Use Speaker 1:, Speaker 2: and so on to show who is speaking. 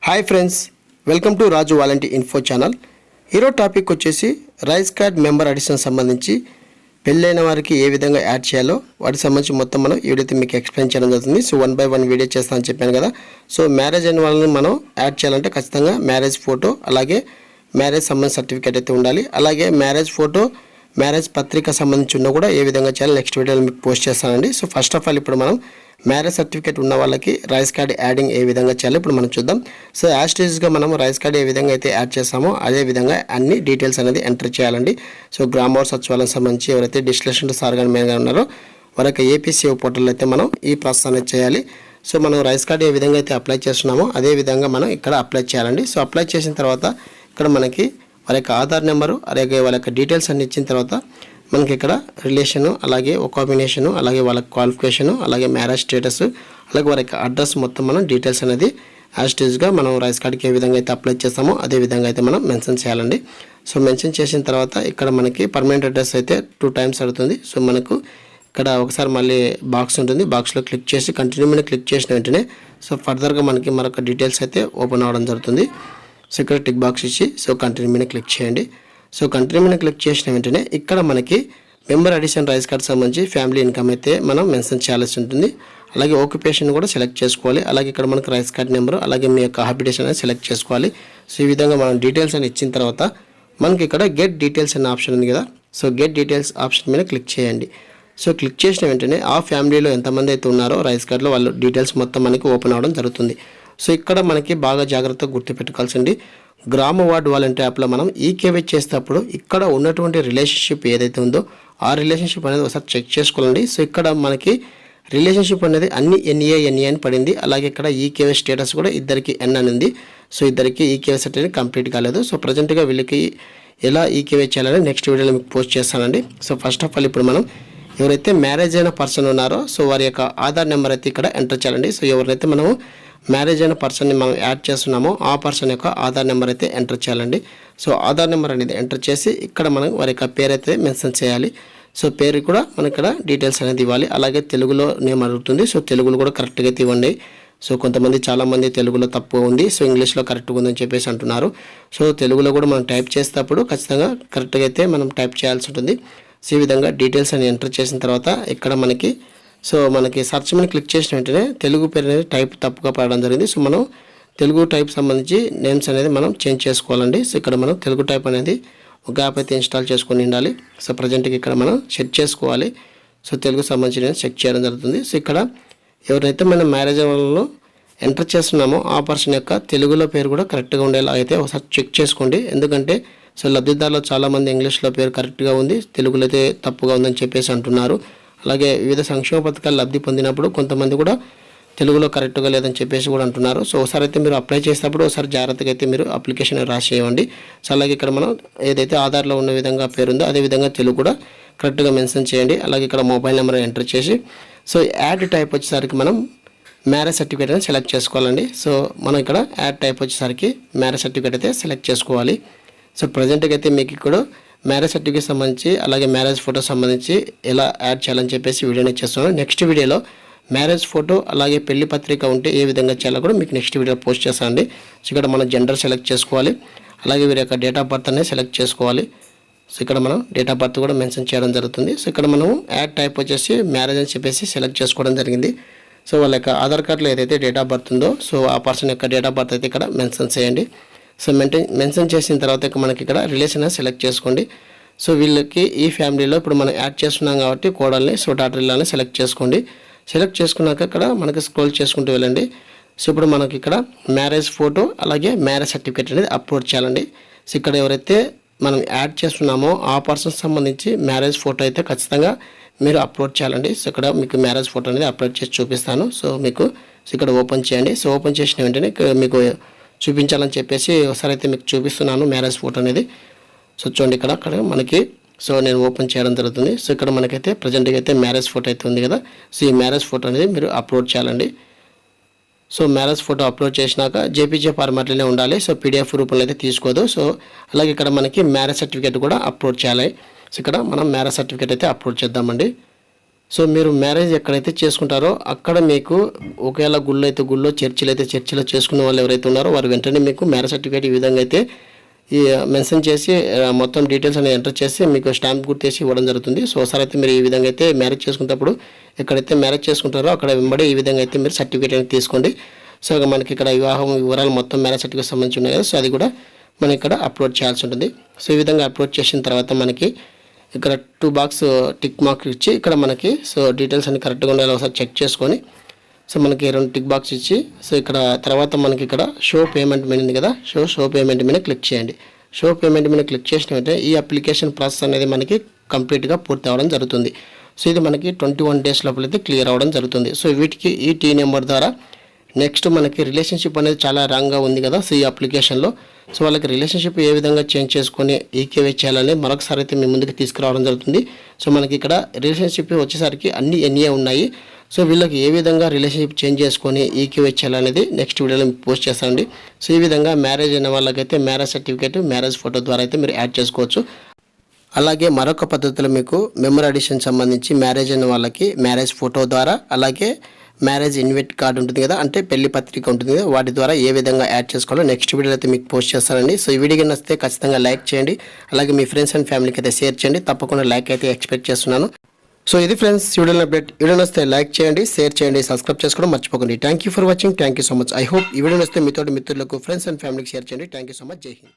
Speaker 1: Hi friends, welcome to Raju volunteer info channel. ఈరోజు topic వచ్చేసి rice card member addition సంబంధించి పెళ్ళైన వారికి ఏ విధంగా యాడ్ చేయాలో వాటికి సంబంధించి మొత్తం మనం ఈ వీడియోతో మీకు ఎక్స్ప్లెయిన్ చేయడం జరుగుతుంది. సో 1 by 1 వీడియో చేస్తానని చెప్పాను కదా. సో మ్యారేజ్ అయిన వాళ్ళని మనం యాడ్ చేయాలంటే ఖచ్చితంగా మ్యారేజ్ ఫోటో, అలాగే మ్యారేజ్ సంబంధించిన సర్టిఫికేట్ అయితే ఉండాలి. అలాగే మ్యారేజ్ ఫోటో, మ్యారేజ్ పత్రిక సంబంధించి ఉన్న కూడా ఏ విధంగా చేయాలి నెక్స్ట్ వీడియోలో మీకు పోస్ట్ చేస్తానండి. సో ఫస్ట్ ఆఫ్ ఆల్ ఇప్పుడు మనం మ్యారేజ్ సర్టిఫికేట్ ఉన్న వాళ్ళకి రైస్ కార్డ్ యాడింగ్ ఏ విధంగా చేయాలి ఇప్పుడు మనం చూద్దాం. సో యాస్టీజ్గా మనం రైస్ కార్డ్ ఏ విధంగా అయితే యాడ్ చేస్తామో అదే విధంగా అన్ని డీటెయిల్స్ అనేది ఎంటర్ చేయాలండి. సో గ్రామ వార్డ్ సచివాలయం సంబంధించి ఎవరైతే డిస్ట్రిక్ట్ సార్ గారి మీద ఉన్నారో వారికి ఏపీసీఓ పోర్టల్ అయితే మనం ఈ ప్రాసెస్ అనేది చేయాలి. సో మనం రైస్ కార్డ్ ఏ విధంగా అయితే అప్లై చేస్తున్నామో అదే విధంగా మనం ఇక్కడ అప్లై చేయాలండి. సో అప్లై చేసిన తర్వాత ఇక్కడ మనకి వాళ్ళ యొక్క ఆధార్ నెంబరు, అలాగే వాళ్ళ యొక్క డీటెయిల్స్ అన్ని ఇచ్చిన తర్వాత మనకి ఇక్కడ రిలేషను, అలాగే ఒకాబినేషను, అలాగే వాళ్ళ క్వాలిఫికేషను, అలాగే మ్యారేజ్ స్టేటస్, అలాగే వారి యొక్క అడ్రస్ మొత్తం మనం డీటెయిల్స్ అనేది యాస్టీజ్గా మనం రైస్ కార్డ్కి ఏ విధంగా అయితే అప్లై చేస్తామో అదే విధంగా అయితే మనం మెన్షన్ చేయాలండి. సో మెన్షన్ చేసిన తర్వాత ఇక్కడ మనకి పర్మనెంట్ అడ్రస్ అయితే 2 times అడుగుతుంది. సో మనకు ఇక్కడ ఒకసారి మళ్ళీ బాక్స్ ఉంటుంది, బాక్స్లో క్లిక్ చేసి కంటిన్యూ మీద క్లిక్ చేసిన వెంటనే సో ఫర్దర్గా మనకి మరొక డీటెయిల్స్ అయితే ఓపెన్ అవ్వడం జరుగుతుంది. సో ఇక్కడ టిక్ బాక్స్ ఇచ్చి సో కంటిన్యూ మీద క్లిక్ చేయండి. సో కంటిన్యూ మీద క్లిక్ చేసిన వెంటనే ఇక్కడ మనకి మెంబర్ అడిషన్ రైస్ కార్డ్ సంబంధించి ఫ్యామిలీ ఇన్కమ్ అయితే మనం మెన్షన్ చేయాల్సి ఉంటుంది. అలాగే ఆక్యుపేషన్ కూడా సెలెక్ట్ చేసుకోవాలి. అలాగే ఇక్కడ మనకి రైస్ కార్డ్ నెంబరు, అలాగే మీ యొక్క హాబిటేషన్ అనేది సెలెక్ట్ చేసుకోవాలి. సో ఈ విధంగా మనం డీటెయిల్స్ అని ఇచ్చిన తర్వాత మనకి ఇక్కడ గెట్ డీటెయిల్స్ అనే ఆప్షన్ ఉంది కదా. సో గెట్ డీటెయిల్స్ ఆప్షన్ మీద క్లిక్ చేయండి. సో క్లిక్ చేసిన వెంటనే ఆ ఫ్యామిలీలో ఎంతమంది అయితే ఉన్నారో రైస్ కార్డ్లో వాళ్ళ డీటెయిల్స్ మొత్తం మనకి ఓపెన్ అవ్వడం జరుగుతుంది. సో ఇక్కడ మనకి బాగా జాగ్రత్తగా గుర్తుపెట్టుకోవాల్సింది, గ్రామ వార్డ్ వాలంటీర్ యాప్లో మనం ఈకేవై చేసేటప్పుడు ఇక్కడ ఉన్నటువంటి రిలేషన్షిప్ ఏదైతే ఉందో ఆ రిలేషన్షిప్ అనేది ఒకసారి చెక్ చేసుకోవాలండి. సో ఇక్కడ మనకి రిలేషన్షిప్ అనేది అన్ని ఎన్ఏ అని పడింది. అలాగే ఇక్కడ ఈకేవై స్టేటస్ కూడా ఇద్దరికి ఎన్ అని ఉంది. సో ఇద్దరికి ఈకేవై సర్టిఫికేట్ కంప్లీట్ కాలేదు. సో ప్రజెంట్గా వీళ్ళకి ఎలా ఈకేవై చేయాలని నెక్స్ట్ వీడియోలో మీకు పోస్ట్ చేస్తానండి. సో ఫస్ట్ ఆఫ్ ఆల్ ఇప్పుడు మనం ఎవరైతే మ్యారేజ్ అయిన పర్సన్ ఉన్నారో సో వారి యొక్క ఆధార్ నెంబర్ అయితే ఇక్కడ ఎంటర్ చేయాలండి. సో ఎవరైతే మనము మ్యారేజ్ అయిన పర్సన్ని మనం యాడ్ చేస్తున్నామో ఆ పర్సన్ యొక్క ఆధార్ నెంబర్ అయితే ఎంటర్ చేయాలండి. సో ఆధార్ నెంబర్ అనేది ఎంటర్ చేసి ఇక్కడ మనం వారి యొక్క పేరు అయితే మెన్షన్ చేయాలి. సో పేరు కూడా మనం ఇక్కడ డీటెయిల్స్ అనేది ఇవ్వాలి. అలాగే తెలుగులో నేమ్ అడుగుతుంది. సో తెలుగులో కూడా కరెక్ట్గా అయితే ఇవ్వండి. సో కొంతమంది చాలామంది తెలుగులో తప్పు ఉంది, సో ఇంగ్లీష్లో కరెక్ట్గా ఉందని చెప్పేసి అంటున్నారు. సో తెలుగులో కూడా మనం టైప్ చేసేటప్పుడు ఖచ్చితంగా కరెక్ట్గా అయితే మనం టైప్ చేయాల్సి ఉంటుంది. సో ఈ విధంగా డీటెయిల్స్ అని ఎంటర్ చేసిన తర్వాత ఇక్కడ మనకి సర్చ్ మీద క్లిక్ చేసిన వెంటనే తెలుగు పేరు అనేది టైప్ తప్పుగా పడడం జరిగింది. సో మనం తెలుగు టైప్ సంబంధించి నేమ్స్ అనేది మనం చేంజ్ చేసుకోవాలండి. సో ఇక్కడ మనం తెలుగు టైప్ అనేది ఒక యాప్ అయితే ఇన్స్టాల్ చేసుకొని ఉండాలి. సో ప్రజెంట్కి ఇక్కడ మనం సెట్ చేసుకోవాలి. సో తెలుగు సంబంధించి చెక్ చేయడం జరుగుతుంది. సో ఇక్కడ ఎవరైతే మనం మ్యారేజ్ వాళ్ళలో ఎంటర్ చేస్తున్నామో ఆ పర్సన్ యొక్క తెలుగులో పేరు కూడా కరెక్ట్గా ఉండేలా అయితే ఒకసారి చెక్ చేసుకోండి. ఎందుకంటే సో లబ్ధిదారులు చాలామంది ఇంగ్లీష్లో పేరు కరెక్ట్గా ఉంది, తెలుగులో అయితే తప్పుగా ఉందని చెప్పేసి అంటున్నారు. అలాగే వివిధ సంక్షేమ పథకాలు లబ్ధి పొందినప్పుడు కొంతమంది కూడా తెలుగులో కరెక్ట్గా లేదని చెప్పేసి కూడా అంటున్నారు. సో ఒకసారి అయితే మీరు అప్లై చేసేటప్పుడు ఒకసారి జాగ్రత్తగా అయితే మీరు అప్లికేషన్ రాసి చేయండి. సో అలాగే ఇక్కడ మనం ఏదైతే ఆధార్లో ఉన్న విధంగా పేరు ఉందో అదే విధంగా తెలుగు కూడా కరెక్ట్గా మెన్షన్ చేయండి. అలాగే ఇక్కడ మొబైల్ నెంబర్ ఎంటర్ చేసి సో యాడ్ టైప్ వచ్చేసరికి మనం మ్యారేజ్ సర్టిఫికేట్ అనేది సెలెక్ట్ చేసుకోవాలండి. సో మనం ఇక్కడ యాడ్ టైప్ వచ్చేసరికి మ్యారేజ్ సర్టిఫికేట్ అయితే సెలెక్ట్ చేసుకోవాలి. సో ప్రజెంట్గా అయితే మీకు ఇక్కడ మ్యారేజ్ సర్టిఫికేట్ సంబంధించి అలాగే మ్యారేజ్ ఫోటో సంబంధించి ఎలా యాడ్ చేయాలని చెప్పేసి వీడియోని చేస్తున్నాను. నెక్స్ట్ వీడియోలో మ్యారేజ్ ఫోటో అలాగే పెళ్లి పత్రిక ఉంటే ఏ విధంగా చేయాలో కూడా మీకు నెక్స్ట్ వీడియో పోస్ట్ చేస్తానండి. సో ఇక్కడ మనం జెండర్ సెలెక్ట్ చేసుకోవాలి. అలాగే వీరి యొక్క డేట్ ఆఫ్ బర్త్ అనేది సెలెక్ట్ చేసుకోవాలి. సో ఇక్కడ మనం డేట్ ఆఫ్ బర్త్ కూడా మెన్షన్ చేయడం జరుగుతుంది. సో ఇక్కడ మనం యాడ్ టైప్ వచ్చేసి మ్యారేజ్ అని చెప్పేసి సెలెక్ట్ చేసుకోవడం జరిగింది. సో వాళ్ళ యొక్క ఆధార్ కార్డులో ఏదైతే డేట్ ఆఫ్ బర్త్ ఉందో సో ఆ పర్సన్ యొక్క డేట్ ఆఫ్ బర్త్ అయితే ఇక్కడ మెన్షన్ చేయండి. సో మెన్షన్ చేసిన తర్వాత మనకి ఇక్కడ రిలేషన్ సెలెక్ట్ చేసుకోండి. సో వీళ్ళకి ఈ ఫ్యామిలీలో ఇప్పుడు మనం యాడ్ చేస్తున్నాం కాబట్టి కోడల్ని సో డాటర్ ఇల్లాని సెలెక్ట్ చేసుకోండి. సెలెక్ట్ చేసుకున్నాక ఇక్కడ మనకి స్క్రోల్ చేసుకుంటూ వెళ్ళండి. సో ఇప్పుడు మనకి ఇక్కడ మ్యారేజ్ ఫోటో అలాగే మ్యారేజ్ సర్టిఫికేట్ అనేది అప్లోడ్ చేయాలండి. సో ఇక్కడ ఎవరైతే మనం యాడ్ చేస్తున్నామో ఆ పర్సన్ సంబంధించి మ్యారేజ్ ఫోటో అయితే ఖచ్చితంగా మీరు అప్లోడ్ చేయాలండి. సో ఇక్కడ మీకు మ్యారేజ్ ఫోటో అనేది అప్లోడ్ చేసి చూపిస్తాను. సో మీకు ఇక్కడ ఓపెన్ చేయండి. సో ఓపెన్ చేసిన వెంటనే మీకు చూపించాలని చెప్పేసి ఒకసారి అయితే మీకు చూపిస్తున్నాను మ్యారేజ్ ఫోటో అనేది. సో చూడండి ఇక్కడ మనకి సో నేను ఓపెన్ చేయడం జరుగుతుంది. సో ఇక్కడ మనకైతే ప్రజెంట్గా అయితే మ్యారేజ్ ఫోటో అయితే ఉంది కదా. సో ఈ మ్యారేజ్ ఫోటో అనేది మీరు అప్లోడ్ చేయాలండి. సో మ్యారేజ్ ఫోటో అప్లోడ్ చేసినాక జేపీజే ఫార్మాట్లోనే ఉండాలి. సో పీడిఎఫ్ రూపంలో అయితే తీసుకోదు. సో అలాగే ఇక్కడ మనకి మ్యారేజ్ సర్టిఫికేట్ కూడా అప్లోడ్ చేయాలి. సో ఇక్కడ మనం మ్యారేజ్ సర్టిఫికేట్ అయితే అప్లోడ్ చేద్దామండి. సో మీరు మ్యారేజ్ ఎక్కడైతే చేసుకుంటారో అక్కడ మీకు ఒకవేళ గుళ్ళు అయితే గుళ్ళో, చర్చిలు అయితే చర్చిలో చేసుకునే వాళ్ళు ఎవరైతే ఉన్నారో వారు వెంటనే మీకు మ్యారేజ్ సర్టిఫికేట్ ఈ విధంగా అయితే ఈ మెన్షన్ చేసి మొత్తం డీటెయిల్స్ అనేది ఎంటర్ చేసి మీకు స్టాంప్ గుర్తేసి ఇవ్వడం జరుగుతుంది. సో ఒకసారి అయితే మీరు ఈ విధంగా అయితే మ్యారేజ్ చేసుకున్నప్పుడు ఎక్కడైతే మ్యారేజ్ చేసుకుంటారో అక్కడ వెంబడి ఈ విధంగా అయితే మీరు సర్టిఫికేట్ అనేది తీసుకోండి. సో మనకి ఇక్కడ వివాహం వివరాలు మొత్తం మ్యారేజ్ సర్టిఫికేట్ సంబంధించి ఉన్నాయి కదా, సో అది కూడా మనం ఇక్కడ అప్లోడ్ చేయాల్సి ఉంటుంది. సో ఈ విధంగా అప్లోడ్ చేసిన తర్వాత మనకి ఇక్కడ 2 బాక్స్ టిక్ మార్క్ ఇచ్చి ఇక్కడ మనకి సో డీటెయిల్స్ అన్ని కరెక్ట్గా ఉండాలి ఒకసారి చెక్ చేసుకొని సో మనకి 2 టిక్ బాక్స్ ఇచ్చి సో ఇక్కడ తర్వాత మనకి ఇక్కడ షో పేమెంట్ మీద ఉంది కదా, షో పేమెంట్ మీద క్లిక్ చేయండి. షో పేమెంట్ మీద క్లిక్ చేసిన వెంటనే ఈ అప్లికేషన్ ప్రాసెస్ అనేది మనకి కంప్లీట్గా పూర్తి అవ్వడం జరుగుతుంది. సో ఇది మనకి 21 డేస్ లోపల అయితే క్లియర్ అవ్వడం జరుగుతుంది. సో వీటికి ఈ టీ నెంబర్ ద్వారా నెక్స్ట్ మనకి రిలేషన్షిప్ అనేది చాలా రాంగ్గా ఉంది కదా సో ఈ అప్లికేషన్లో. సో వాళ్ళకి రిలేషన్షిప్ ఏ విధంగా చేంజ్ చేసుకొని ఈకేవై చేయాలని మరొకసారి అయితే మీ ముందుకు తీసుకురావడం జరుగుతుంది. సో మనకి ఇక్కడ రిలేషన్షిప్ వచ్చేసరికి అన్ని ఎన్ఏ ఉన్నాయి. సో వీళ్ళకి ఏ విధంగా రిలేషన్షిప్ చేంజ్ చేసుకొని ఈకేవై చేయాలనేది నెక్స్ట్ వీడియోలో పోస్ట్ చేస్తానండి. సో ఈ విధంగా మ్యారేజ్ అయిన వాళ్ళకైతే మ్యారేజ్ సర్టిఫికేట్, మ్యారేజ్ ఫోటో ద్వారా అయితే మీరు యాడ్ చేసుకోవచ్చు. అలాగే మరొక పద్ధతిలో మీకు మెంబర్ అడిషన్ సంబంధించి మ్యారేజ్ అయిన వాళ్ళకి మ్యారేజ్ ఫోటో ద్వారా, అలాగే మ్యారేజ్ ఇన్వైట్ కార్డు ఉంటుంది కదా అంటే పెళ్లి పత్రిక ఉంటుంది కదా, వాటి ద్వారా ఏ విధంగా యాడ్ చేసుకోవాలో నెక్స్ట్ వీడియోలో అయితే మీకు పోస్ట్ చేస్తానండి. సో ఈ వీడియో నచ్చితే ఖచ్చితంగా లైక్ చేయండి, అలాగే మీ ఫ్రెండ్స్ అండ్ ఫ్యామిలీకి అయితే షేర్ చేయండి. తప్పకుండా లైక్ అయితే ఎక్స్పెక్ట్ చేస్తున్నాను. సో ఇది ఫ్రెండ్స్ వీడియో అప్డేట్. వీడియో నచ్చితే లైక్ చేయండి, షేర్ చేయండి, సబ్స్క్రైబ్ చేసుకోవడం మర్చిపోకండి. Thank you for watching. Thank you so much. I hope ఈ వీడియో నచ్చితే మీతో మిత్రులకు, ఫ్రెండ్స్ అండ్ ఫ్యామిలీకి షేర్ చేయండి. Thank you so much. జై హింద్.